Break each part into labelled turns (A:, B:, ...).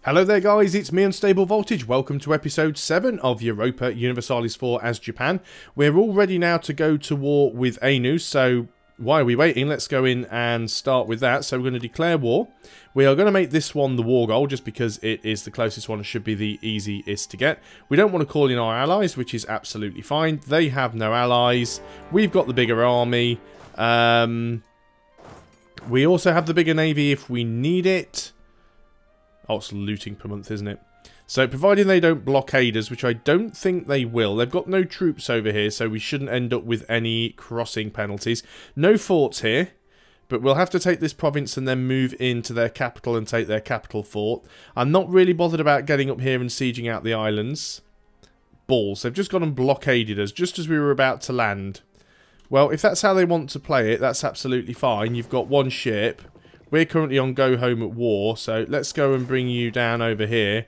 A: Hello there guys, it's me Unstable Voltage. Welcome to episode 7 of Europa Universalis IV as Japan. We're all ready now to go to war with Ainu, so why are we waiting? Let's go in and start with that. So we're going to declare war. We are going to make this one the war goal just because it is the closest one and should be the easiest to get. We don't want to call in our allies, which is absolutely fine. They have no allies. We've got the bigger army. We also have the bigger navy if we need it. Oh, it's looting per month, isn't it? So, providing they don't blockade us, which I don't think they will. They've got no troops over here, so we shouldn't end up with any crossing penalties. No forts here, but we'll have to take this province and then move into their capital and take their capital fort. I'm not really bothered about getting up here and sieging out the islands. Balls. They've just gone and blockaded us just as we were about to land. Well, if that's how they want to play it, that's absolutely fine. You've got one ship. We're currently on go home at war, so let's go and bring you down over here.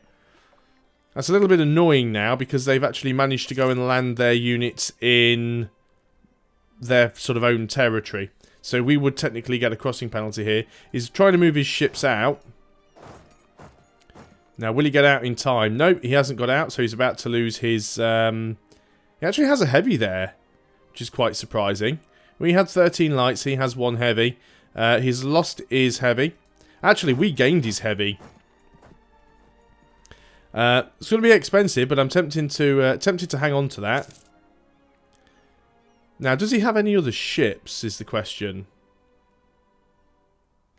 A: That's a little bit annoying now because they've actually managed to go and land their units in their sort of own territory. So we would technically get a crossing penalty here. He's trying to move his ships out. Now, will he get out in time? No, he hasn't got out, so he's about to lose his... He actually has a heavy there, which is quite surprising. We had 13 lights, he has one heavy. He's lost his heavy. Actually, we gained his heavy. It's going to be expensive, but I'm tempted to hang on to that. Now, does he have any other ships, is the question.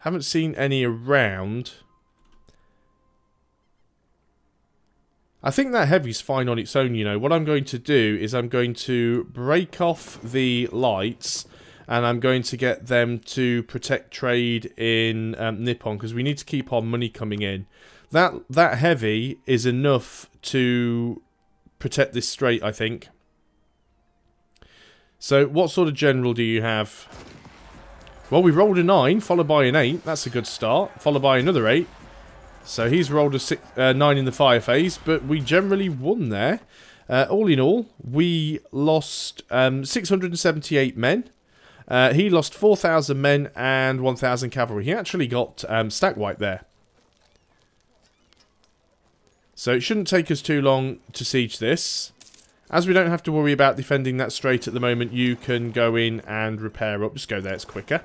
A: Haven't seen any around. I think that heavy's fine on its own, you know. What I'm going to do is I'm going to break off the lights... And I'm going to get them to protect trade in Nippon, because we need to keep our money coming in. That heavy is enough to protect this strait, I think. So, what sort of general do you have? Well, we rolled a 9, followed by an 8. That's a good start. Followed by another 8. So, he's rolled a 9 in the fire phase, but we generally won there. All in all, we lost 678 men. He lost 4,000 men and 1,000 cavalry. He actually got stack wipe there. So it shouldn't take us too long to siege this. As we don't have to worry about defending that strait at the moment, you can go in and repair up. Just go there, it's quicker.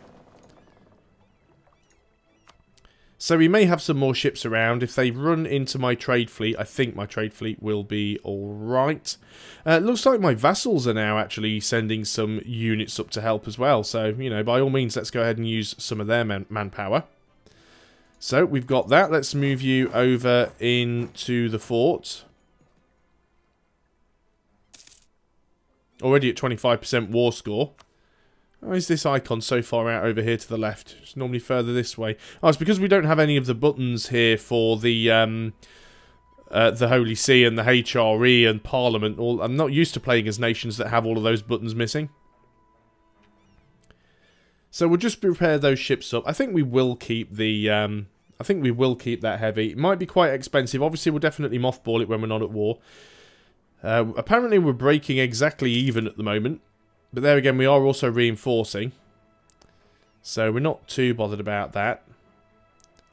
A: So we may have some more ships around. If they run into my trade fleet, I think my trade fleet will be alright. Looks like my vassals are now actually sending some units up to help as well. So, you know, by all means, let's go ahead and use some of their manpower. So, we've got that. Let's move you over into the fort. Already at 25% war score. Why is this icon so far out over here to the left? It's normally further this way. Oh, it's because we don't have any of the buttons here for the Holy See and the HRE and Parliament. I'm not used to playing as nations that have all of those buttons missing. So we'll just prepare those ships up. I think we will keep the... I think we will keep that heavy. It might be quite expensive. Obviously, we'll definitely mothball it when we're not at war. Apparently, we're breaking exactly even at the moment. But there again, we are also reinforcing. So we're not too bothered about that.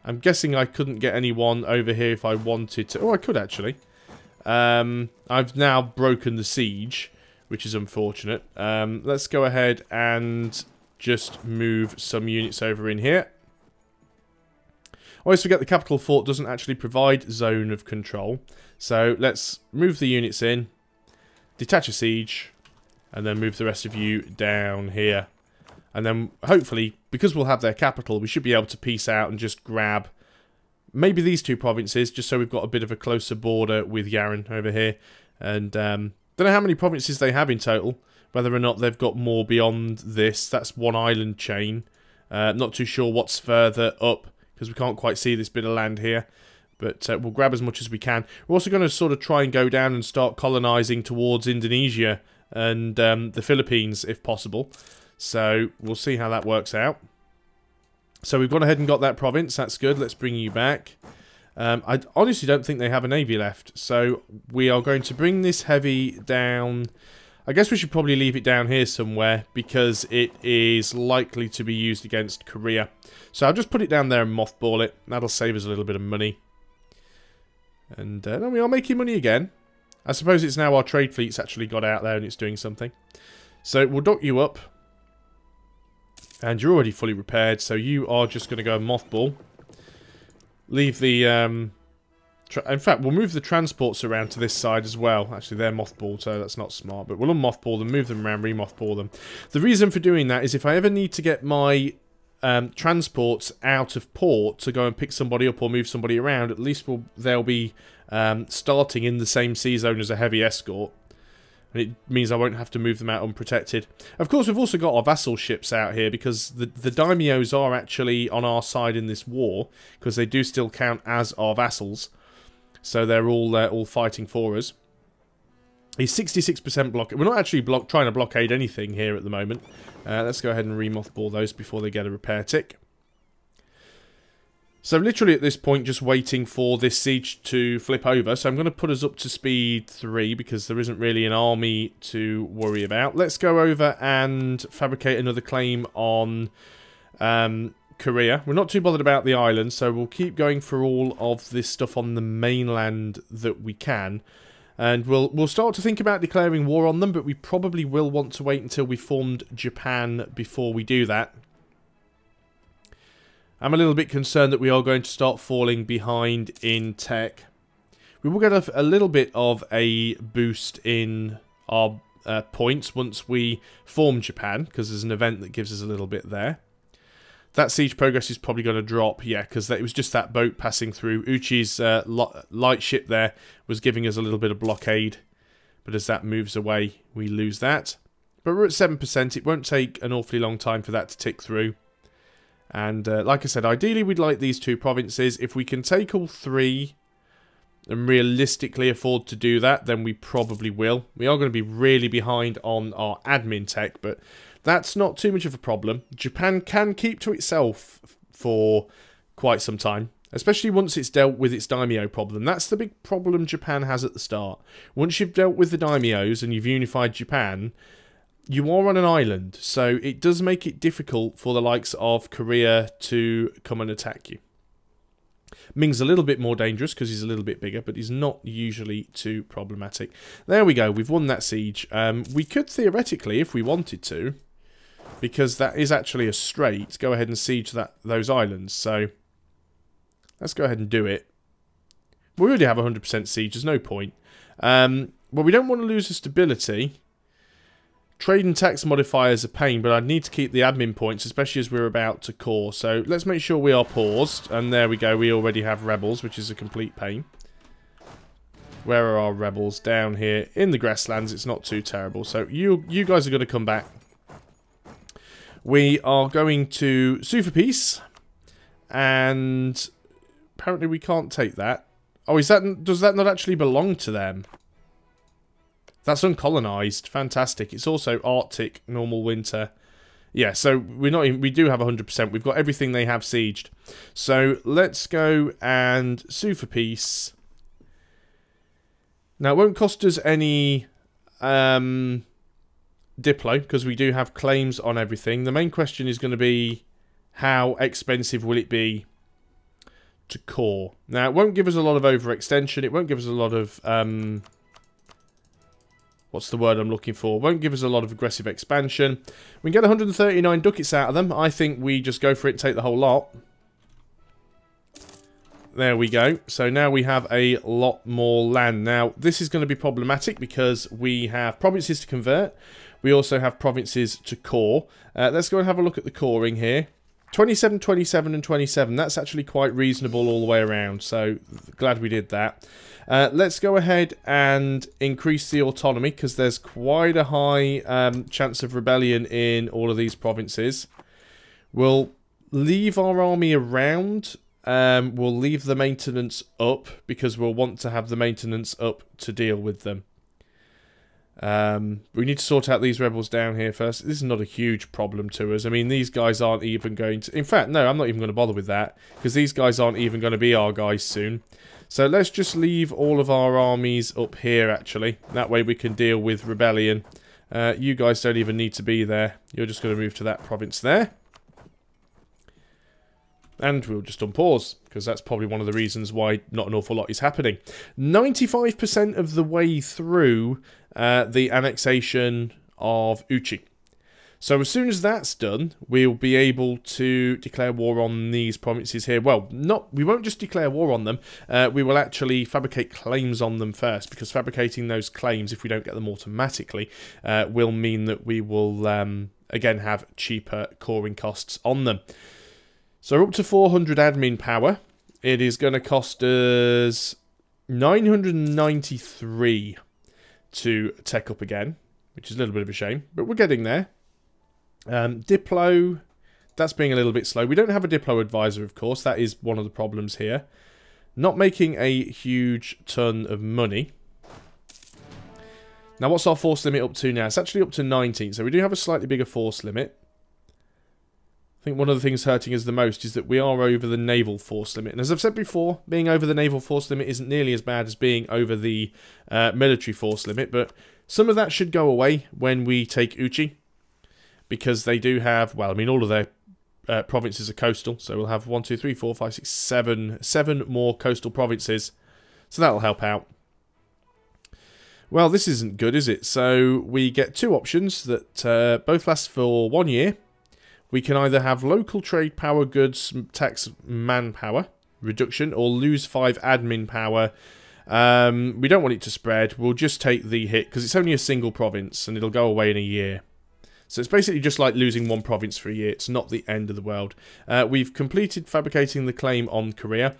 A: I'm guessing I couldn't get anyone over here if I wanted to. Oh, I could actually. I've now broken the siege, which is unfortunate. Let's go ahead and just move some units over in here. I always forget the capital fort doesn't actually provide zone of control. So let's move the units in. Detach a siege. And then move the rest of you down here. And then, hopefully, because we'll have their capital, we should be able to peace out and just grab maybe these two provinces, just so we've got a bit of a closer border with Yaren over here. And, don't know how many provinces they have in total. Whether or not they've got more beyond this. That's one island chain. Not too sure what's further up, because we can't quite see this bit of land here. But we'll grab as much as we can. We're also going to sort of try and go down and start colonising towards Indonesia and the Philippines, if possible. So, we'll see how that works out. So, we've gone ahead and got that province. That's good. Let's bring you back. I honestly don't think they have a navy left. So, we are going to bring this heavy down. I guess we should probably leave it down here somewhere, because it is likely to be used against Korea. So, I'll just put it down there and mothball it. That'll save us a little bit of money. And no, we are making money again. I suppose it's now our trade fleet's actually got out there and it's doing something. So we'll dock you up. And you're already fully repaired, so you are just going to go mothball. Leave the... in fact, we'll move the transports around to this side as well. Actually, they're mothballed, so that's not smart. But we'll unmothball them, move them around, remothball them. The reason for doing that is if I ever need to get my transports out of port to go and pick somebody up or move somebody around, at least they'll be starting in the same sea zone as a heavy escort. And it means I won't have to move them out unprotected. Of course, we've also got our vassal ships out here because the daimyos are actually on our side in this war because they do still count as our vassals. So they're all fighting for us. He's 66% block. We're not actually trying to blockade anything here at the moment. Let's go ahead and remothball those before they get a repair tick. So literally at this point, just waiting for this siege to flip over. So I'm going to put us up to speed 3 because there isn't really an army to worry about. Let's go over and fabricate another claim on Korea. We're not too bothered about the island, so we'll keep going for all of this stuff on the mainland that we can. And we'll start to think about declaring war on them, but we probably will want to wait until we formed Japan before we do that. I'm a little bit concerned that we are going to start falling behind in tech. We will get a little bit of a boost in our points once we form Japan, because there's an event that gives us a little bit there. That siege progress is probably going to drop, yeah, because it was just that boat passing through. Uchi's light ship there was giving us a little bit of blockade, but as that moves away, we lose that. But we're at 7%. It won't take an awfully long time for that to tick through. And like I said, ideally we'd like these 2 provinces. If we can take all 3 and realistically afford to do that, then we probably will. We are going to be really behind on our admin tech, but that's not too much of a problem. Japan can keep to itself for quite some time, especially once it's dealt with its daimyo problem. That's the big problem Japan has at the start. Once you've dealt with the daimyos and you've unified Japan, you are on an island, so it does make it difficult for the likes of Korea to come and attack you. Ming's a little bit more dangerous because he's a little bit bigger, but he's not usually too problematic. There we go, we've won that siege. We could theoretically, if we wanted to, because that is actually a strait, go ahead and siege those islands. So let's go ahead and do it. We already have 100% siege, there's no point. Well, we don't want to lose the stability. Trade and tax modifiers are pain, but I'd need to keep the admin points, especially as we're about to core. So let's make sure we are paused. And there we go, we already have rebels, which is a complete pain. Where are our rebels? Down here in the grasslands. It's not too terrible. So you guys are going to come back. We are going to sue for peace. And apparently we can't take that. Oh, does that not actually belong to them? That's uncolonized. Fantastic. It's also Arctic, normal winter. Yeah, so we do have 100%. We've got everything they have sieged. So let's go and sue for peace. Now, it won't cost us any Diplo, because we do have claims on everything. The main question is going to be, how expensive will it be to core? Now, it won't give us a lot of overextension. It won't give us a lot of... what's the word I'm looking for? Won't give us a lot of aggressive expansion. We can get 139 ducats out of them. I think we just go for it and take the whole lot. There we go. So now we have a lot more land. Now, this is going to be problematic because we have provinces to convert. We also have provinces to core. Let's go and have a look at the coring here. 27, 27, and 27. That's actually quite reasonable all the way around. So, glad we did that. Let's go ahead and increase the autonomy, because there's quite a high chance of rebellion in all of these provinces. We'll leave our army around. We'll leave the maintenance up, because we'll want to have the maintenance up to deal with them. We need to sort out these rebels down here first. This is not a huge problem to us. I mean, these guys aren't even going to... In fact, no, I'm not even going to bother with that, because these guys aren't even going to be our guys soon. So let's just leave all of our armies up here, actually. That way we can deal with rebellion. You guys don't even need to be there. You're just going to move to that province there. And we'll just unpause, because that's probably one of the reasons why not an awful lot is happening. 95% of the way through the annexation of Uchi. So as soon as that's done, we'll be able to declare war on these provinces here. Well, we won't just declare war on them. We will actually fabricate claims on them first, because fabricating those claims, if we don't get them automatically, will mean that we will, again, have cheaper coring costs on them. So we're up to 400 admin power. It is going to cost us 993 to tech up again, which is a little bit of a shame, but we're getting there. Diplo, that's being a little bit slow. We don't have a Diplo advisor, of course. That is one of the problems here. Not making a huge ton of money. Now, what's our force limit up to now? It's actually up to 19, so we do have a slightly bigger force limit. I think one of the things hurting us the most is that we are over the naval force limit. And as I've said before, being over the naval force limit isn't nearly as bad as being over the military force limit. But some of that should go away when we take Uchi. Because they do have, well, I mean, all of their provinces are coastal. So we'll have 1, 2, 3, 4, 5, 6, 7 more coastal provinces. So that'll help out. Well, this isn't good, is it? So we get two options that both last for 1 year. We can either have local trade power, goods, tax, manpower reduction, or lose 5 admin power. We don't want it to spread. We'll just take the hit because it's only a single province and it'll go away in a year. So it's basically just like losing one province for a year. It's not the end of the world. We've completed fabricating the claim on Korea.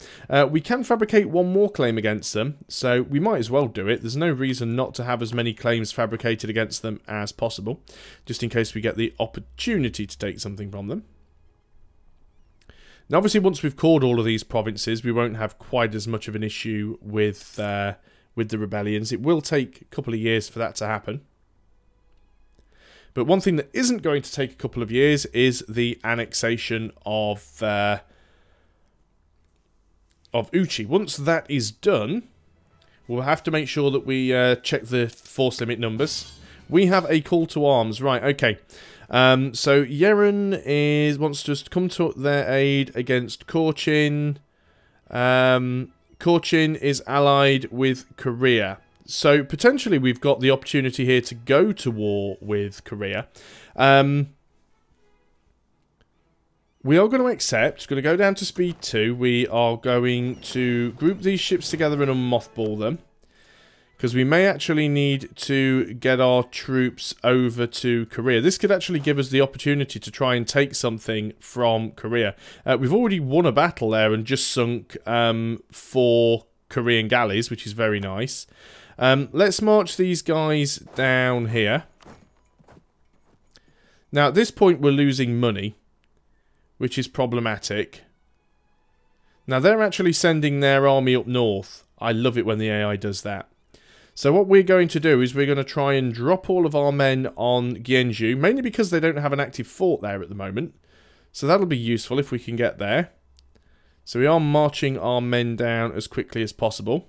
A: We can fabricate one more claim against them, so we might as well do it. There's no reason not to have as many claims fabricated against them as possible, just in case we get the opportunity to take something from them. Now, obviously, once we've cored all of these provinces, we won't have quite as much of an issue with the rebellions. It will take a couple of years for that to happen. But one thing that isn't going to take a couple of years is the annexation of Uchi. Once that is done, we'll have to make sure that we check the force limit numbers. We have a call to arms. Right, okay. So Yeren wants to just come to their aid against Korchin. Korchin is allied with Korea. So, potentially, we've got the opportunity here to go to war with Korea. We are going to accept, going to go down to speed 2. We are going to group these ships together and unmothball them. Because we may actually need to get our troops over to Korea. This could actually give us the opportunity to try and take something from Korea. We've already won a battle there and just sunk 4 Korean galleys, which is very nice. Let's march these guys down here. Now, at this point, we're losing money, which is problematic. Now, they're actually sending their army up north. I love it when the AI does that. So what we're going to do is we're going to try and drop all of our men on Gyeongju, mainly because they don't have an active fort there at the moment. So that'll be useful if we can get there. So we are marching our men down as quickly as possible.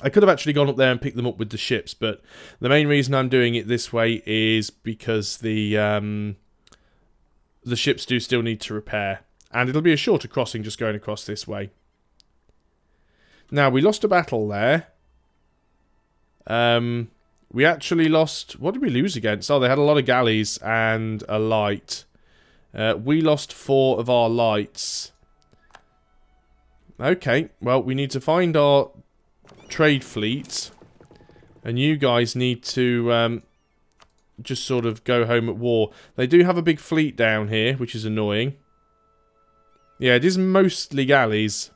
A: I could have actually gone up there and picked them up with the ships, but the main reason I'm doing it this way is because the ships do still need to repair. And it'll be a shorter crossing just going across this way. Now, we lost a battle there. We actually lost... What did we lose against? Oh, they had a lot of galleys and a light. We lost 4 of our lights. Okay, well, we need to find our trade fleet. And you guys need to just sort of go home at war. They do have a big fleet down here, which is annoying. Yeah, it is mostly galleys.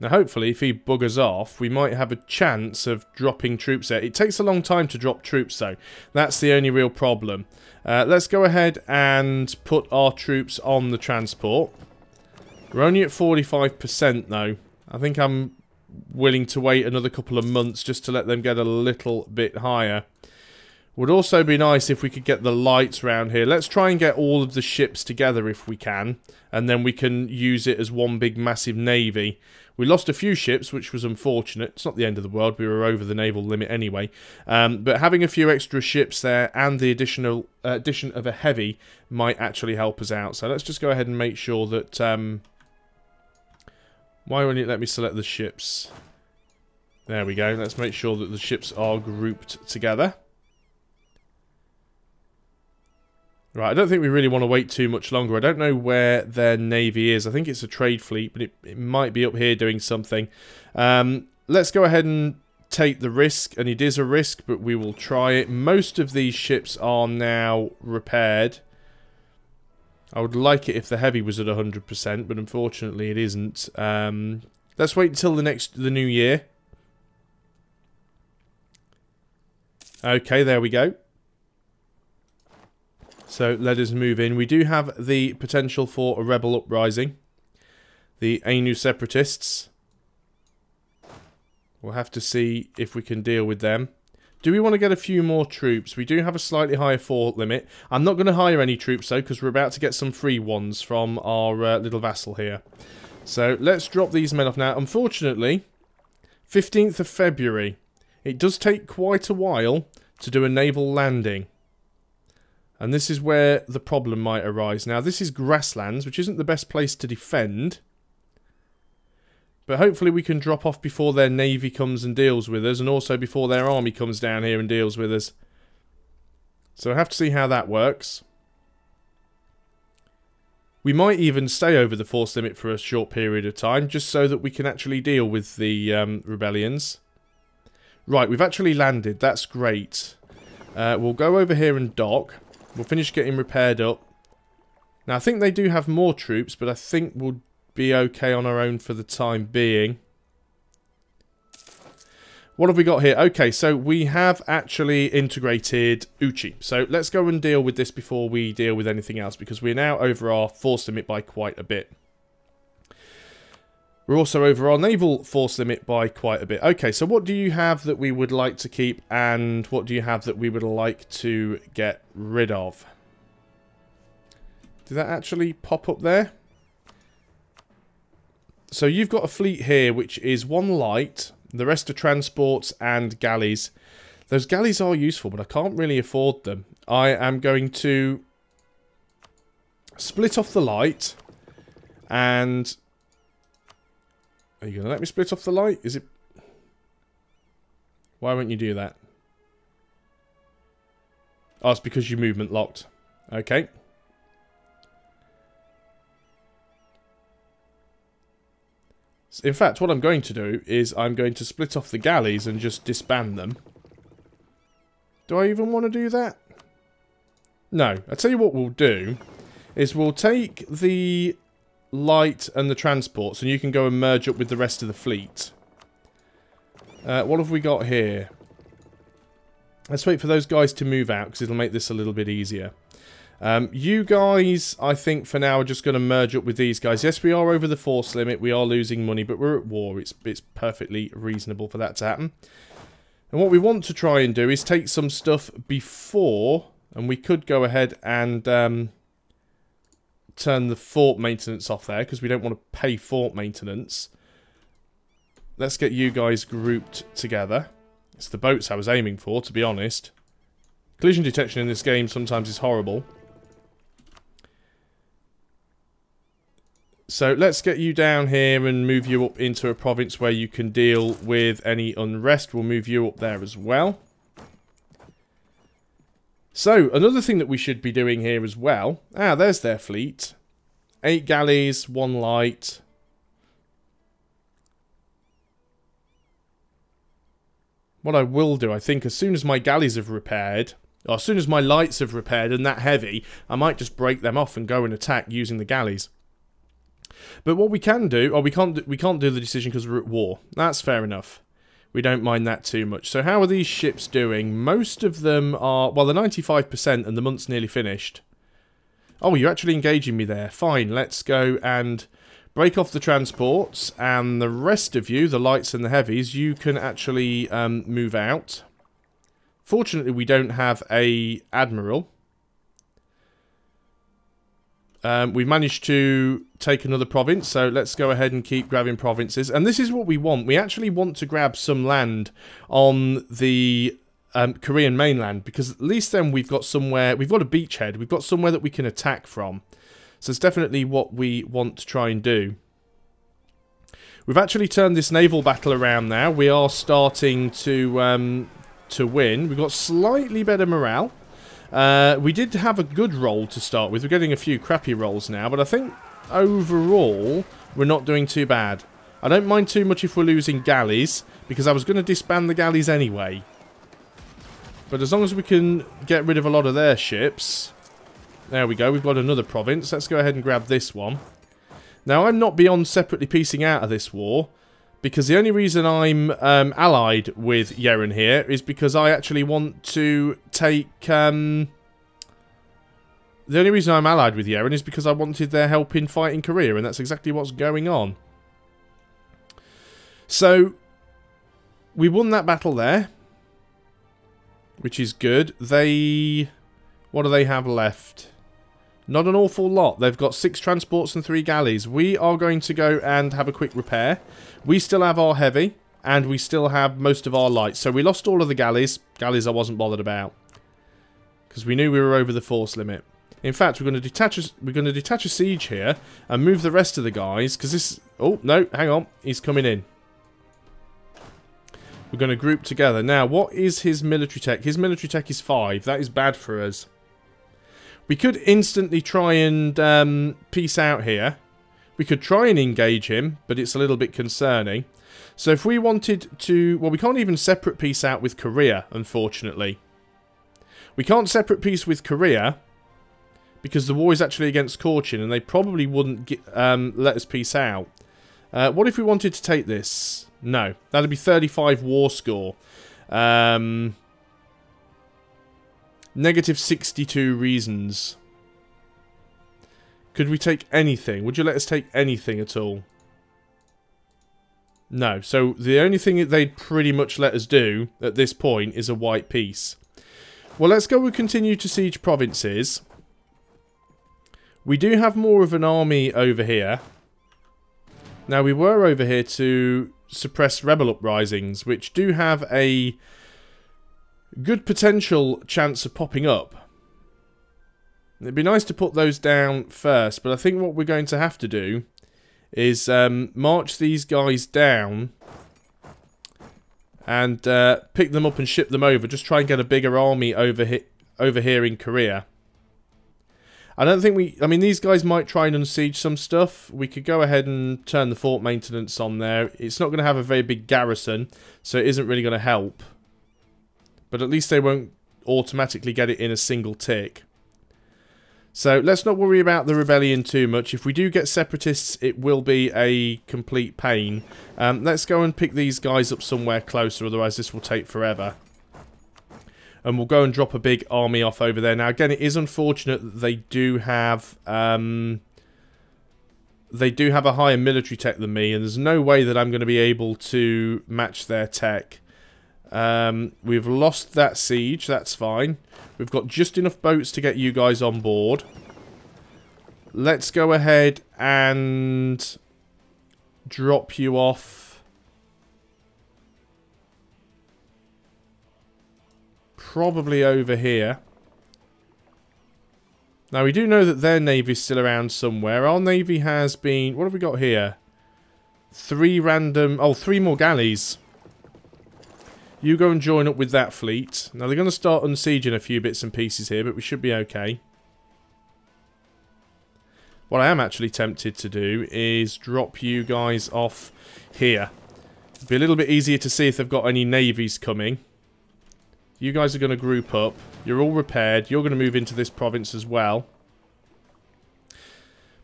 A: Now, hopefully, if he buggers off, we might have a chance of dropping troops there. It takes a long time to drop troops, though. That's the only real problem. Let's go ahead and put our troops on the transport. We're only at 45%, though. I think I'm willing to wait another couple of months just to let them get a little bit higher. Would also be nice if we could get the lights around here. Let's try and get all of the ships together if we can. And then we can use it as one big massive navy. We lost a few ships, which was unfortunate. It's not the end of the world. We were over the naval limit anyway. But having a few extra ships there and the addition of a heavy might actually help us out. So let's just go ahead and make sure that... why won't it let me select the ships? There we go. Let's make sure that the ships are grouped together. Right, I don't think we really want to wait too much longer. I don't know where their navy is. I think it's a trade fleet, but it might be up here doing something. Let's go ahead and take the risk, and it is a risk, but we will try it. Most of these ships are now repaired. I would like it if the heavy was at 100%, but unfortunately it isn't. Let's wait until the new year. Okay, there we go. So let us move in. We do have the potential for a rebel uprising. The Ainu separatists. We'll have to see if we can deal with them. Do we want to get a few more troops? We do have a slightly higher fort limit. I'm not going to hire any troops though, because we're about to get some free ones from our little vassal here. So let's drop these men off now. Unfortunately, 15th of February. It does take quite a while to do a naval landing. And this is where the problem might arise. Now, this is grasslands, which isn't the best place to defend. But hopefully we can drop off before their navy comes and deals with us. And also before their army comes down here and deals with us. So I have to see how that works. We might even stay over the force limit for a short period of time. Just so that we can actually deal with the rebellions. Right, we've actually landed. That's great. We'll go over here and dock. We'll finish getting repaired up. Now, I think they do have more troops, but I think we'll be okay on our own for the time being. What have we got here? Okay, so we have actually integrated Uchi. So let's go and deal with this before we deal with anything else, because we're now over our force limit by quite a bit. We're also over our naval force limit by quite a bit. Okay, so what do you have that we would like to keep, and what do you have that we would like to get rid of? Did that actually pop up there? So you've got a fleet here which is one light, the rest are transports and galleys. Those galleys are useful, but I can't really afford them. I am going to split off the light and... Are you going to let me split off the light? Is it... Why won't you do that? Oh, it's because your movement locked. Okay. In fact, what I'm going to do is I'm going to split off the galleys and just disband them. Do I even want to do that? No. I'll tell you what we'll do is we'll take the light and the transports and you can go and merge up with the rest of the fleet. What have we got here? Let's wait for those guys to move out because it'll make this a little bit easier. You guys, I think for now, are just going to merge up with these guys. Yes, we are over the force limit. We are losing money, but we're at war. It's perfectly reasonable for that to happen. And what we want to try and do is take some stuff before, and we could go ahead and turn the fort maintenance off there because we don't want to pay fort maintenance. Let's get you guys grouped together. It's the boats I was aiming for, to be honest. Collision detection in this game sometimes is horrible. So let's get you down here and move you up into a province where you can deal with any unrest. We'll move you up there as well. So, another thing that we should be doing here as well. Ah, there's their fleet. 8 galleys, 1 light. What I will do, I think, as soon as my galleys have repaired, or as soon as my lights have repaired and that heavy, I might just break them off and go and attack using the galleys. But what we can do, we can't do the decision because we're at war. That's fair enough. We don't mind that too much. So how are these ships doing? Most of them are... Well, they're 95% and the month's nearly finished. Oh, you're actually engaging me there. Fine, let's go and break off the transports. And the rest of you, the lights and the heavies, you can actually move out. Fortunately, we don't have a admiral. We've managed to take another province, so let's go ahead and keep grabbing provinces. And this is what we want. We actually want to grab some land on the Korean mainland, because at least then we've got somewhere, we've got a beachhead, we've got somewhere that we can attack from. So it's definitely what we want to try and do. We've actually turned this naval battle around now. We are starting to win. We've got slightly better morale. We did have a good roll to start with. We're getting a few crappy rolls now, but I think overall we're not doing too bad. I don't mind too much if we're losing galleys, because I was going to disband the galleys anyway. But as long as we can get rid of a lot of their ships... There we go, we've got another province. Let's go ahead and grab this one. Now, I'm not beyond separately piecing out of this war, because the only reason I'm allied with Yeren here is because I actually want to take... The only reason I'm allied with Yeren is because I wanted their help in fighting Korea, and that's exactly what's going on. So, we won that battle there, which is good. They... What do they have left? Not an awful lot. They've got 6 transports and 3 galleys. We are going to go and have a quick repair. We still have our heavy, and we still have most of our light. So we lost all of the galleys. Galleys I wasn't bothered about, because we knew we were over the force limit. In fact, we're going to detach a siege here and move the rest of the guys, because this... Oh, no, hang on. He's coming in. We're going to group together. Now, what is his military tech? His military tech is 5. That is bad for us. We could instantly try and peace out here. We could try and engage him, but it's a little bit concerning. So if we wanted to... Well, we can't even separate peace out with Korea, unfortunately. We can't separate peace with Korea because the war is actually against Cochin, and they probably wouldn't let us peace out. What if we wanted to take this? No. That'd be 35 war score. Negative 62 reasons. Could we take anything? Would you let us take anything at all? No. So the only thing that they'd pretty much let us do at this point is a white peace. Well, let's go and continue to siege provinces. We do have more of an army over here. Now, we were over here to suppress rebel uprisings, which do have a good potential chance of popping up. It'd be nice to put those down first, but I think what we're going to have to do is march these guys down and pick them up and ship them over. Just try and get a bigger army over here in Korea. I don't think we... I mean, these guys might try and unsiege some stuff. We could go ahead and turn the fort maintenance on there. It's not going to have a very big garrison, so it isn't really going to help. But at least they won't automatically get it in a single tick. So let's not worry about the rebellion too much. If we do get separatists, it will be a complete pain. Let's go and pick these guys up somewhere closer, otherwise this will take forever. And we'll go and drop a big army off over there. Now, again, it is unfortunate that they do have a higher military tech than me, and there's no way that I'm going to be able to match their tech. We've lost that siege, that's fine. We've got just enough boats to get you guys on board. Let's go ahead and drop you off. Probably over here. Now, we do know that their navy's still around somewhere. Our navy has been... What have we got here? 3 random... Oh, 3 more galleys. You go and join up with that fleet. Now, they're going to start unsieging a few bits and pieces here, but we should be okay. What I am actually tempted to do is drop you guys off here. It'd be a little bit easier to see if they've got any navies coming. You guys are going to group up. You're all repaired. You're going to move into this province as well.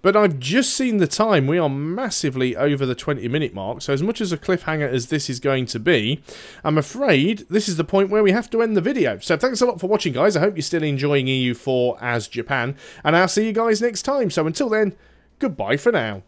A: But I've just seen the time. We are massively over the 20-minute mark. So as much as a cliffhanger as this is going to be, I'm afraid this is the point where we have to end the video. So thanks a lot for watching, guys. I hope you're still enjoying EU4 as Japan. And I'll see you guys next time. So until then, goodbye for now.